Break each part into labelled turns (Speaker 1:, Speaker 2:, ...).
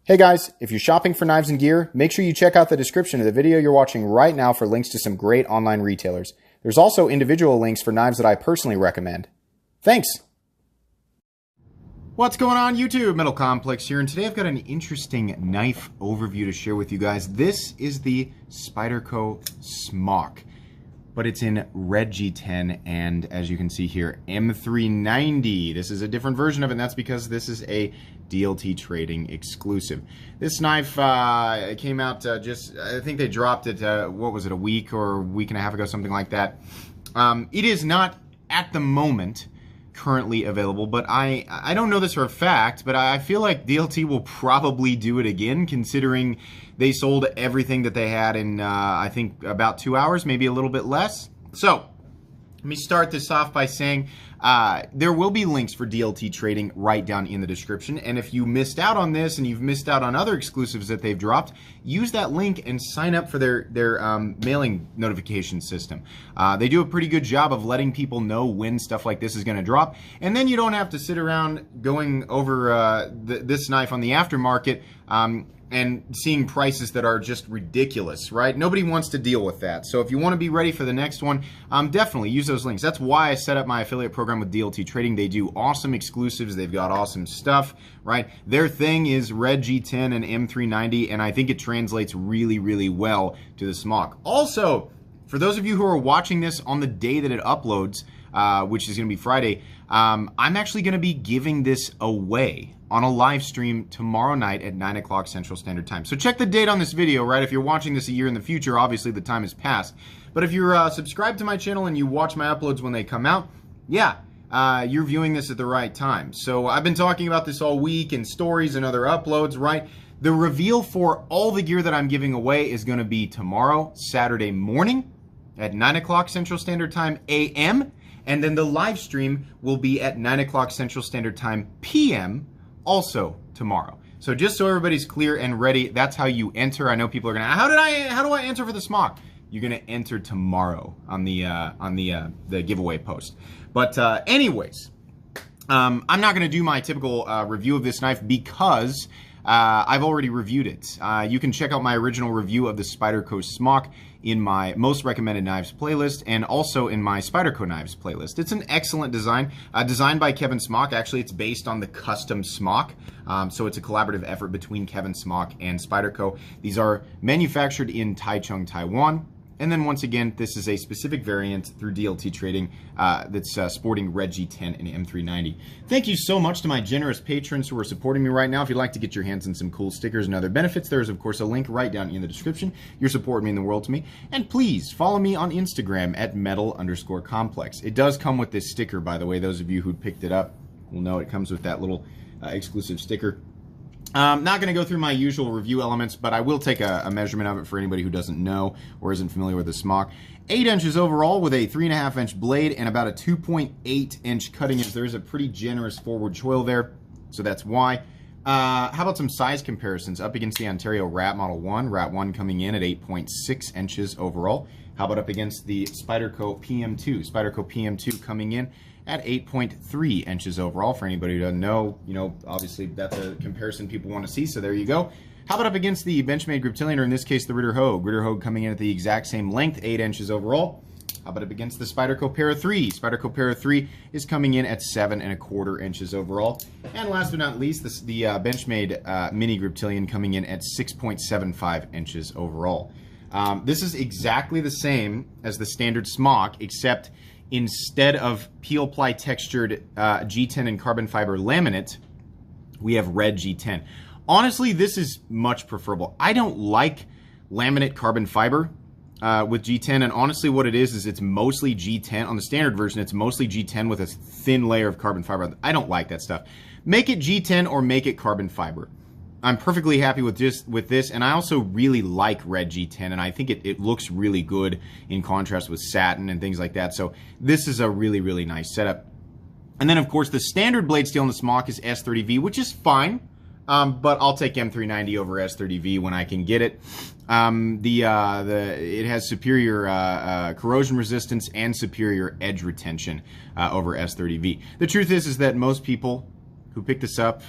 Speaker 1: Hey guys, if you're shopping for knives and gear, make sure you check out the description of the video you're watching right now for links to some great online retailers. There's also individual links for knives that I personally recommend. Thanks! What's going on YouTube? Metal Complex here, and today I've got an interesting knife overview to share with you guys. This is the Spyderco Smock, but it's in red G10 and, as you can see here, M390. This is a different version of it, and that's because this is a DLT Trading exclusive. This knife came out I think they dropped it, what was it, a week or a week and a half ago, something like that. It is not, at the moment, currently available, but I don't know this for a fact, but I feel like DLT will probably do it again, considering they sold everything that they had in, I think, about 2 hours, maybe a little bit less. So, let me start this off by saying there will be links for DLT Trading right down in the description, and if you missed out on this and you've missed out on other exclusives that they've dropped, use that link and sign up for their mailing notification system. They do a pretty good job of letting people know when stuff like this is going to drop, and then you don't have to sit around going over this knife on the aftermarket and seeing prices that are just ridiculous, right? Nobody wants to deal with that. So if you want to be ready for the next one, definitely use those links. That's why I set up my affiliate program with DLT Trading. They do awesome exclusives. They've got awesome stuff, right? Their thing is red G10 and M390, and I think it translates really, really well to the Smock. Also, for those of you who are watching this on the day that it uploads, which is going to be Friday, I'm actually going to be giving this away on a live stream tomorrow night at 9 o'clock Central Standard Time. So check the date on this video, right? If you're watching this a year in the future, obviously the time has passed. But if you're subscribed to my channel and you watch my uploads when they come out, yeah, you're viewing this at the right time. So I've been talking about this all week in stories and other uploads, right? The reveal for all the gear that I'm giving away is going to be tomorrow, Saturday morning at 9 o'clock Central Standard Time AM. And then the live stream will be at 9 o'clock Central Standard Time PM, also tomorrow. So just so everybody's clear and ready, that's how you enter. I know people are gonna, how do I enter for the Smock? You're gonna enter tomorrow on the giveaway post. But anyways, I'm not gonna do my typical review of this knife because I've already reviewed it. You can check out my original review of the Spyderco Smock in my most recommended knives playlist and also in my Spyderco knives playlist. It's an excellent design, designed by Kevin Smock. Actually, it's based on the custom Smock, so it's a collaborative effort between Kevin Smock and Spyderco. These are manufactured in Taichung, Taiwan. And then once again, this is a specific variant through DLT Trading that's sporting red G10 and M390. Thank you so much to my generous patrons who are supporting me right now. If you'd like to get your hands on some cool stickers and other benefits, there is of course a link right down in the description. Your support means the world to me. And please follow me on Instagram at metal_complex. It does come with this sticker, by the way. Those of you who picked it up will know it comes with that little exclusive sticker. I'm not going to go through my usual review elements, but I will take a measurement of it for anybody who doesn't know or isn't familiar with the Smock. 8 inches overall with a 3.5 inch blade and about a 2.8 inch cutting edge. There is a pretty generous forward choil there, so that's why. How about some size comparisons up against the Ontario Rat Model 1? Rat 1 coming in at 8.6 inches overall. How about up against the Spyderco PM2? Spyderco PM2 coming in at 8.3 inches overall. For anybody who doesn't know, you know, obviously that's a comparison people want to see, so there you go. How about up against the Benchmade Griptilian, or in this case the Ritter Hogue? Ritter Hogue coming in at the exact same length, 8 inches overall. How about up against the Spyderco Para 3? Spyderco Para 3 is coming in at 7.25 inches overall. And last but not least, the Benchmade Mini Griptilian coming in at 6.75 inches overall. This is exactly the same as the standard Smock, except instead of peel ply textured G10 and carbon fiber laminate, we have red G10. Honestly, this is much preferable. I don't like laminate carbon fiber with G10, and honestly what it is it's mostly G10. On the standard version, it's mostly G10 with a thin layer of carbon fiber. I don't like that stuff. Make it G10 or make it carbon fiber. I'm perfectly happy with this, and I also really like red G10, and I think it looks really good in contrast with satin and things like that. So this is a really, really nice setup. And then, of course, the standard blade steel in the Smock is S30V, which is fine, but I'll take M390 over S30V when I can get it. It has superior corrosion resistance and superior edge retention over S30V. The truth is that most people who pick this up,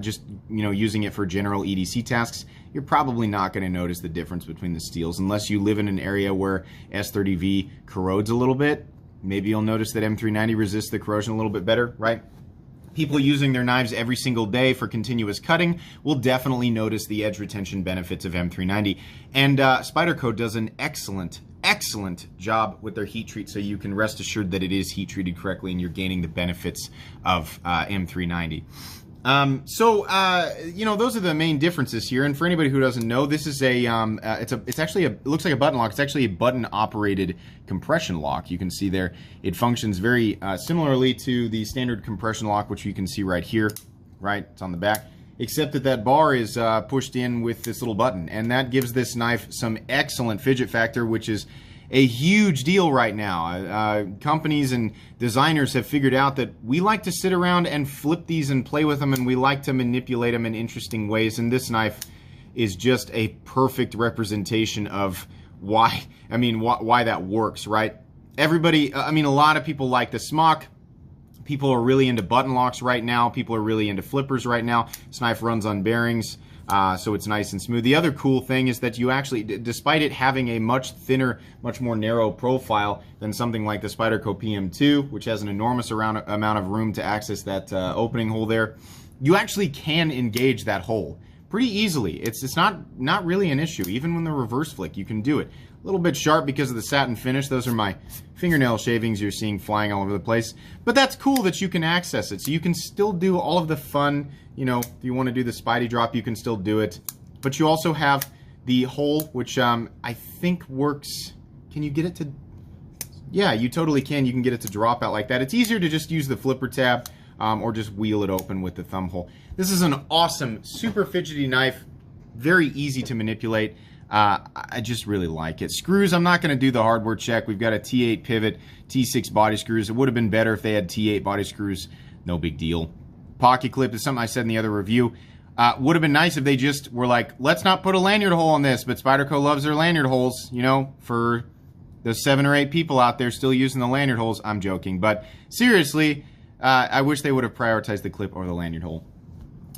Speaker 1: just using it for general EDC tasks, you're probably not going to notice the difference between the steels unless you live in an area where S30V corrodes a little bit. Maybe you'll notice that M390 resists the corrosion a little bit better, right? People using their knives every single day for continuous cutting will definitely notice the edge retention benefits of M390. And Spyderco does an excellent job with their heat treat, so you can rest assured that it is heat treated correctly and you're gaining the benefits of M390. Those are the main differences here. And for anybody who doesn't know, this is it looks like a button lock. It's actually a button operated compression lock. You can see there, it functions very similarly to the standard compression lock, which you can see right here, right? It's on the back, except that bar is pushed in with this little button, and that gives this knife some excellent fidget factor, which is a huge deal right now. Companies and designers have figured out that we like to sit around and flip these and play with them, and we like to manipulate them in interesting ways, and this knife is just a perfect representation of why that works, right? Everybody, a lot of people like the Smock. People are really into button locks right now. People are really into flippers right now. This knife runs on bearings, so it's nice and smooth. The other cool thing is that you actually, despite it having a much thinner, much more narrow profile than something like the Spyderco PM2, which has an enormous amount of room to access that opening hole there, you actually can engage that hole pretty easily. It's not really an issue. Even when the reverse flick, you can do it. A little bit sharp because of the satin finish. Those are my fingernail shavings you're seeing flying all over the place. But that's cool that you can access it. So you can still do all of the fun, if you want to do the Spidey drop, you can still do it. But you also have the hole, which I think works. Can you get it to? Yeah, you totally can. You can get it to drop out like that. It's easier to just use the flipper tab or just wheel it open with the thumb hole. This is an awesome, super fidgety knife. Very easy to manipulate. I just really like it. Screws, I'm not going to do the hardware check. We've got a T8 pivot, T6 body screws. It would have been better if they had T8 body screws. No big deal. Pocket clip is something I said in the other review. Would have been nice if they just were like, let's not put a lanyard hole on this, but Spyderco loves their lanyard holes, for those 7 or 8 people out there still using the lanyard holes. I'm joking, but seriously, I wish they would have prioritized the clip or the lanyard hole.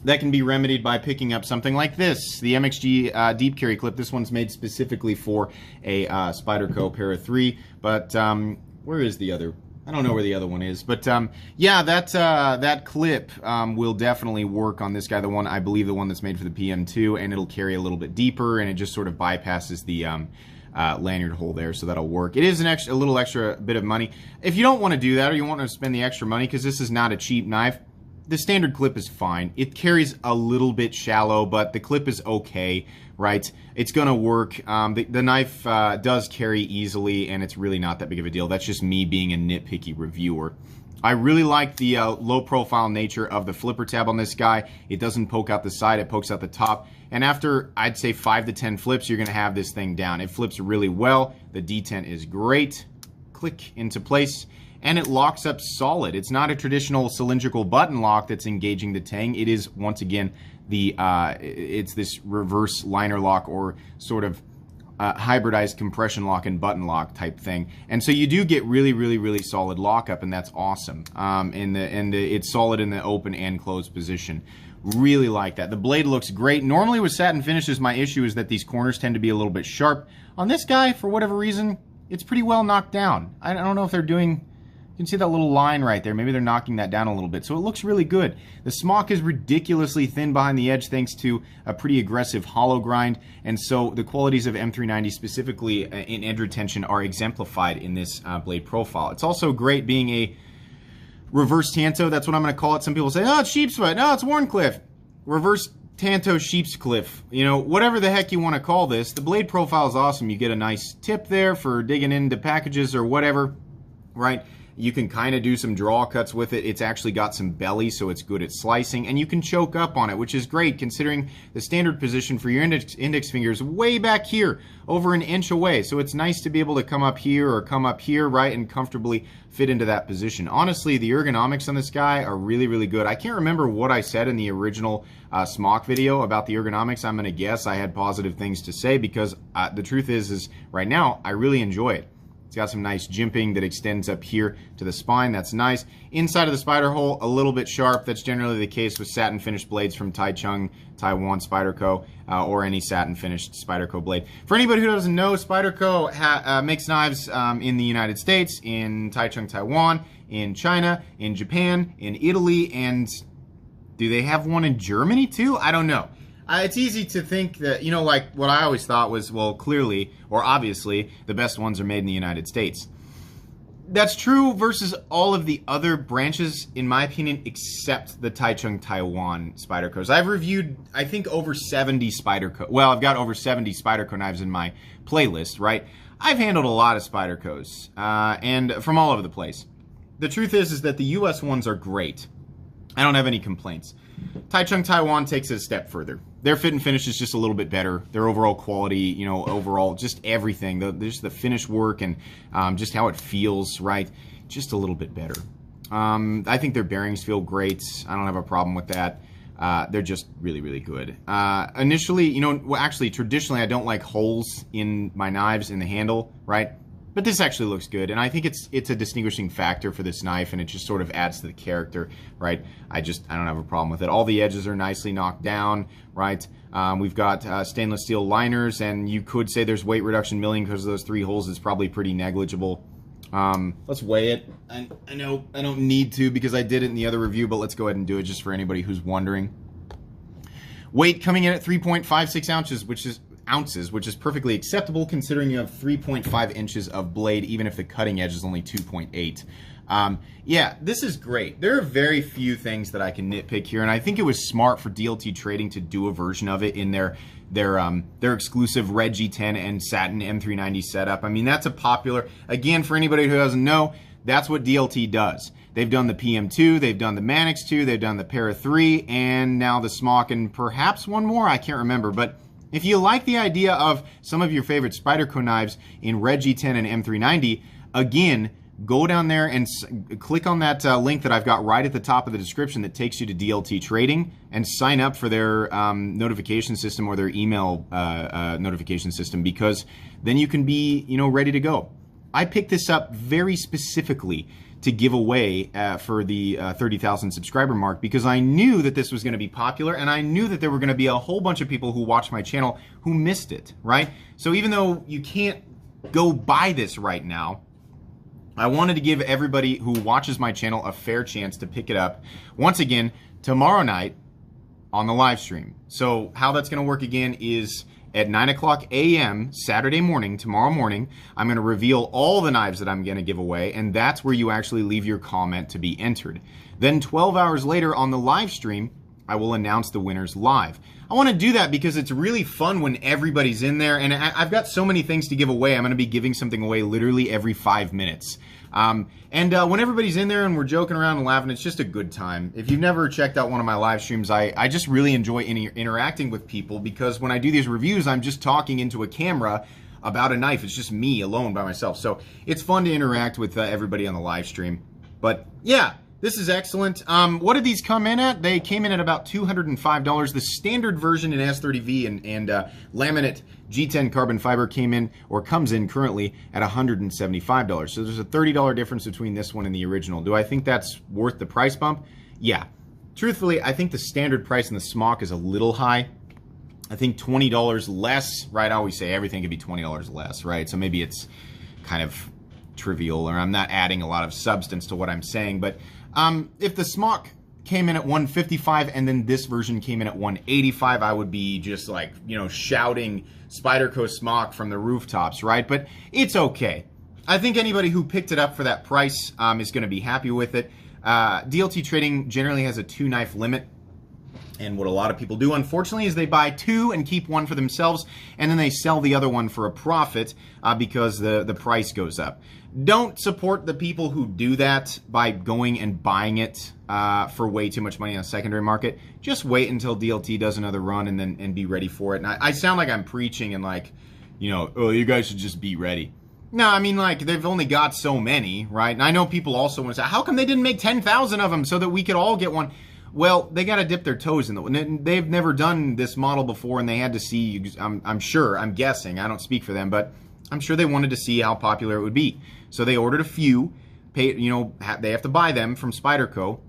Speaker 1: That can be remedied by picking up something like this, the MXG deep carry clip. This one's made specifically for a Spyderco Para 3, but where is the other? I don't know where the other one is, but yeah, that clip will definitely work on this guy, I believe the one that's made for the PM2, and it'll carry a little bit deeper, and it just sort of bypasses the lanyard hole there, so that'll work. It is a little extra bit of money. If you don't want to do that, or you want to spend the extra money, because this is not a cheap knife, the standard clip is fine. It carries a little bit shallow, but the clip is okay, right? It's going to work. The knife does carry easily, and it's really not that big of a deal. That's just me being a nitpicky reviewer. I really like the low-profile nature of the flipper tab on this guy. It doesn't poke out the side, it pokes out the top. And after, I'd say, 5 to 10 flips, you're going to have this thing down. It flips really well. The D10 is great. Click into place. And it locks up solid. It's not a traditional cylindrical button lock that's engaging the tang. It is, once again, it's this reverse liner lock, or sort of hybridized compression lock and button lock type thing. And so you do get really, really, really solid lockup, and that's awesome. It's solid in the open and closed position. Really like that. The blade looks great. Normally with satin finishes, my issue is that these corners tend to be a little bit sharp. On this guy, for whatever reason, it's pretty well knocked down. I don't know if they're doing... You can see that little line right there. Maybe they're knocking that down a little bit. So it looks really good. The Smock is ridiculously thin behind the edge thanks to a pretty aggressive hollow grind. And so the qualities of M390, specifically in edge retention, are exemplified in this blade profile. It's also great being a reverse Tanto. That's what I'm going to call it. Some people say, oh, it's Sheepsfoot. No, it's Wharncliffe. Reverse Tanto Sheepscliff. Whatever the heck you want to call this. The blade profile is awesome. You get a nice tip there for digging into packages or whatever, right? You can kind of do some draw cuts with it. It's actually got some belly, so it's good at slicing. And you can choke up on it, which is great considering the standard position for your index finger is way back here, over an inch away. So it's nice to be able to come up here or come up here, right, and comfortably fit into that position. Honestly, the ergonomics on this guy are really, really good. I can't remember what I said in the original Smock video about the ergonomics. I'm going to guess I had positive things to say because the truth is right now, I really enjoy it. It's got some nice jimping that extends up here to the spine. That's nice. Inside of the spider hole, a little bit sharp. That's generally the case with satin finished blades from Taichung, Taiwan Spyderco, or any satin finished Spyderco blade. For anybody who doesn't know, Spyderco makes knives in the United States, in Taichung, Taiwan, in China, in Japan, in Italy, and do they have one in Germany too? I don't know. It's easy to think that, you know, like what I always thought was, well, clearly, or obviously, the best ones are made in the United States. That's true versus all of the other branches, in my opinion, except the Taichung, Taiwan Spydercos. I've reviewed, I think, over 70 Spyderco. Well, I've got over 70 Spyderco knives in my playlist, right? I've handled a lot of Spydercos, and from all over the place. The truth is that the US ones are great. I don't have any complaints. Taichung, Taiwan takes it a step further. Their fit and finish is just a little bit better. Their overall quality, you know, overall, just everything. Just the finish work and just how it feels, right? Just a little bit better. I think their bearings feel great. I don't have a problem with that. They're just really, really good. Initially, you know, well, actually, traditionally, I don't like holes in my knives in the handle, right? But this actually looks good, and I think it's a distinguishing factor for this knife, and it just sort of adds to the character, right? I don't have a problem with it. All the edges are nicely knocked down, right? We've got stainless steel liners, and you could say there's weight reduction milling because of those 3 holes. It's probably pretty negligible. Let's weigh it. I know I don't need to because I did it in the other review, but let's go ahead and do it just for anybody who's wondering. Weight coming in at 3.56 ounces, which is perfectly acceptable considering you have 3.5 inches of blade, even if the cutting edge is only 2.8. Yeah, this is great. There are very few things that I can nitpick here, and I think it was smart for DLT Trading to do a version of it in their exclusive red G10 and satin M390 setup. I mean, that's a popular, again, for anybody who doesn't know, that's what DLT does. They've done the PM2, they've done the Manix 2, they've done the Para 3, and now the Smock, and perhaps one more, I can't remember, but if you like the idea of some of your favorite Spyderco knives in red G10 and M390, again, go down there and click on that link that I've got right at the top of the description that takes you to DLT Trading and sign up for their notification system or their email notification system, because then you can be, you know, ready to go. I picked this up very specifically to give away for the 30,000 subscriber mark because I knew that this was going to be popular, and I knew that there were going to be a whole bunch of people who watch my channel who missed it, right? So even though you can't go buy this right now, I wanted to give everybody who watches my channel a fair chance to pick it up once again tomorrow night on the live stream. So how that's going to work again is at 9 o'clock a.m. Saturday morning, tomorrow morning, I'm going to reveal all the knives that I'm going to give away, and that's where you actually leave your comment to be entered. Then 12 hours later on the live stream, I will announce the winners live. I want to do that because it's really fun when everybody's in there, and I've got so many things to give away. I'm going to be giving something away literally every 5 minutes. When everybody's in there and we're joking around and laughing, it's just a good time. If you've never checked out one of my live streams, I just really enjoy interacting with people, because when I do these reviews, I'm just talking into a camera about a knife. It's just me alone by myself. So it's fun to interact with everybody on the live stream. But yeah, this is excellent. What did these come in at? They came in at about $205. The standard version in S30V and laminate G10 carbon fiber comes in currently at $175. So there's a $30 difference between this one and the original. Do I think that's worth the price bump? Yeah. Truthfully, I think the standard price in the Smock is a little high. I think $20 less, right? I always say everything could be $20 less, right? So maybe it's kind of trivial, or I'm not adding a lot of substance to what I'm saying, but if the Smock came in at $155 and then this version came in at $185, I would be just like, you know, shouting Spyderco Smock from the rooftops, right? But it's okay. I think anybody who picked it up for that price is going to be happy with it. DLT Trading generally has a 2-knife limit. And what a lot of people do, unfortunately, is they buy 2 and keep 1 for themselves, and then they sell the other one for a profit because the price goes up. Don't support the people who do that by going and buying it for way too much money on the secondary market. Just wait until DLT does another run and be ready for it. And I sound like I'm preaching and like, you know, oh, you guys should just be ready. No, I mean, like, they've only got so many, right? And I know people also want to say, how come they didn't make 10,000 of them so that we could all get one? Well, they got to dip their toes in the. They've never done this model before, and they had to see. I'm sure. I'm guessing. I don't speak for them, but I'm sure they wanted to see how popular it would be. So they ordered a few, paid, you know, they have to buy them from Spyderco,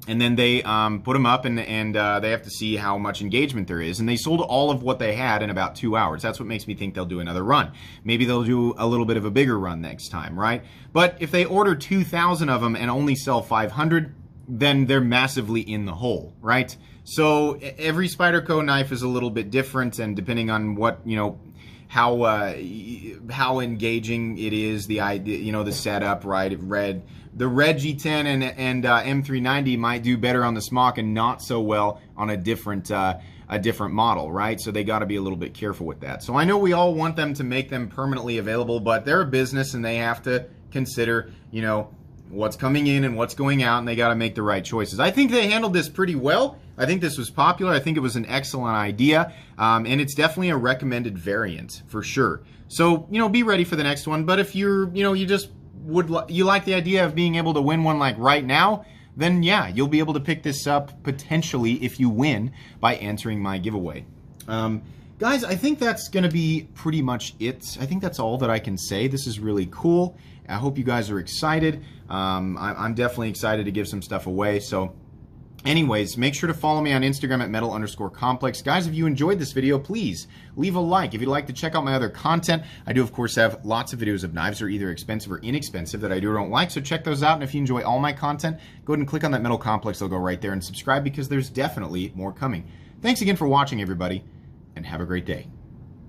Speaker 1: and then they put them up, and they have to see how much engagement there is. And they sold all of what they had in about 2 hours. That's what makes me think they'll do another run. Maybe they'll do a little bit of a bigger run next time, right? But if they order 2,000 of them and only sell 500, then they're massively in the hole, right? So every Spyderco knife is a little bit different, and depending on what, you know, how engaging it is, the idea, you know, the setup, right? The red G10 and M390 might do better on the Smock and not so well on a different model, right? So they got to be a little bit careful with that. So I know we all want them to make them permanently available, but they're a business and they have to consider, you know, what's coming in and what's going out, and they got to make the right choices. I think they handled this pretty well. I think this was popular. I think it was an excellent idea, and it's definitely a recommended variant for sure. So, you know, be ready for the next one. But if you're, you know, you just you like the idea of being able to win one like right now, then yeah, you'll be able to pick this up potentially if you win by answering my giveaway. Guys, I think that's going to be pretty much it. I think that's all that I can say. This is really cool. I hope you guys are excited. I'm definitely excited to give some stuff away. So anyways, make sure to follow me on Instagram at metal_complex. Guys, if you enjoyed this video, please leave a like. If you'd like to check out my other content, I do, of course, have lots of videos of knives that are either expensive or inexpensive that I do or don't like. So check those out. And if you enjoy all my content, go ahead and click on that Metal Complex logo right there and subscribe, because there's definitely more coming. Thanks again for watching, everybody, and have a great day.